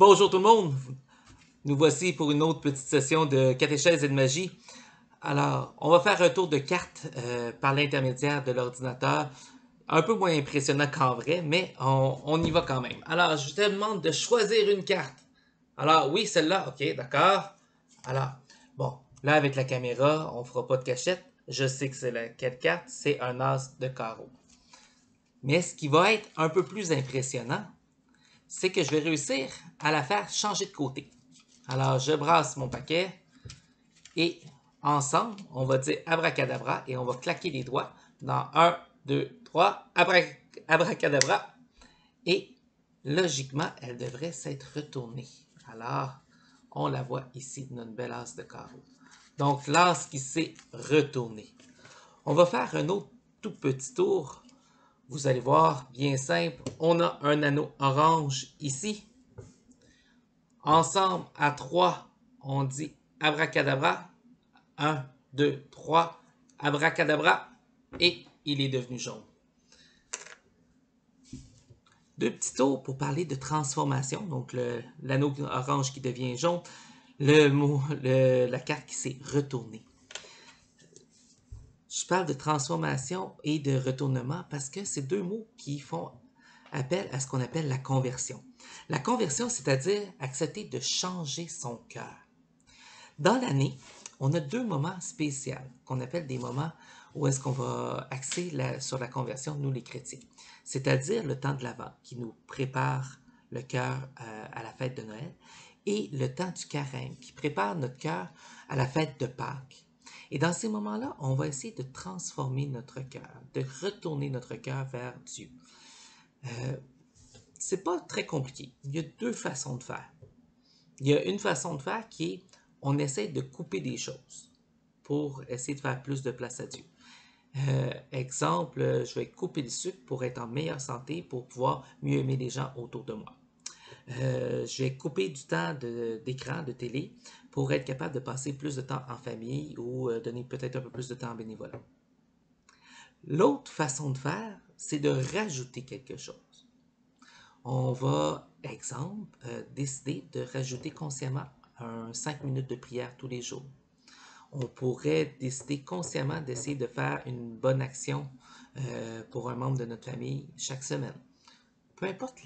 Bonjour tout le monde, nous voici pour une autre petite session de catéchèse et de magie. Alors, on va faire un tour de cartes par l'intermédiaire de l'ordinateur. Un peu moins impressionnant qu'en vrai, mais on y va quand même. Alors, je te demande de choisir une carte. Alors, oui, celle-là, ok, d'accord. Alors, bon, là avec la caméra, on fera pas de cachette. Je sais que c'est laquelle carte, c'est un as de carreau. Mais ce qui va être un peu plus impressionnant, c'est que je vais réussir à la faire changer de côté. Alors, je brasse mon paquet et ensemble, on va dire abracadabra et on va claquer les doigts dans 1, 2, 3, abracadabra. Et logiquement, elle devrait s'être retournée. Alors, on la voit ici, notre belle as de carreau. Donc, l'as qui s'est retourné. On va faire un autre tout petit tour. Vous allez voir, bien simple, on a un anneau orange ici. Ensemble, à 3, on dit abracadabra. 1, 2, 3, abracadabra. Et il est devenu jaune. Deux petits tours pour parler de transformation. Donc, l'anneau orange qui devient jaune. La carte qui s'est retournée. Je parle de transformation et de retournement parce que c'est deux mots qui font appel à ce qu'on appelle la conversion. La conversion, c'est-à-dire accepter de changer son cœur. Dans l'année, on a deux moments spéciaux qu'on appelle des moments où est-ce qu'on va axer sur la conversion, nous les chrétiens. C'est-à-dire le temps de l'Avent qui nous prépare le cœur à la fête de Noël et le temps du carême qui prépare notre cœur à la fête de Pâques. Et dans ces moments-là, on va essayer de transformer notre cœur, de retourner notre cœur vers Dieu. C'est pas très compliqué. Il y a deux façons de faire. Il y a une façon de faire qui est on essaie de couper des choses pour essayer de faire plus de place à Dieu. Exemple, je vais couper le sucre pour être en meilleure santé, pour pouvoir mieux aimer les gens autour de moi. Je vais couper du temps d'écran, de télé, pour être capable de passer plus de temps en famille ou donner peut-être un peu plus de temps en bénévolat. L'autre façon de faire, c'est de rajouter quelque chose. On va, exemple, décider de rajouter consciemment 5 minutes de prière tous les jours. On pourrait décider consciemment d'essayer de faire une bonne action pour un membre de notre famille chaque semaine. Peu importe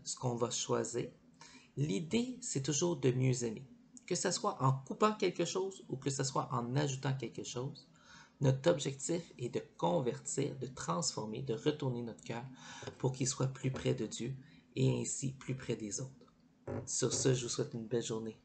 ce qu'on va choisir, l'idée, c'est toujours de mieux aimer. Que ce soit en coupant quelque chose ou que ce soit en ajoutant quelque chose, notre objectif est de convertir, de transformer, de retourner notre cœur pour qu'il soit plus près de Dieu et ainsi plus près des autres. Sur ce, je vous souhaite une belle journée.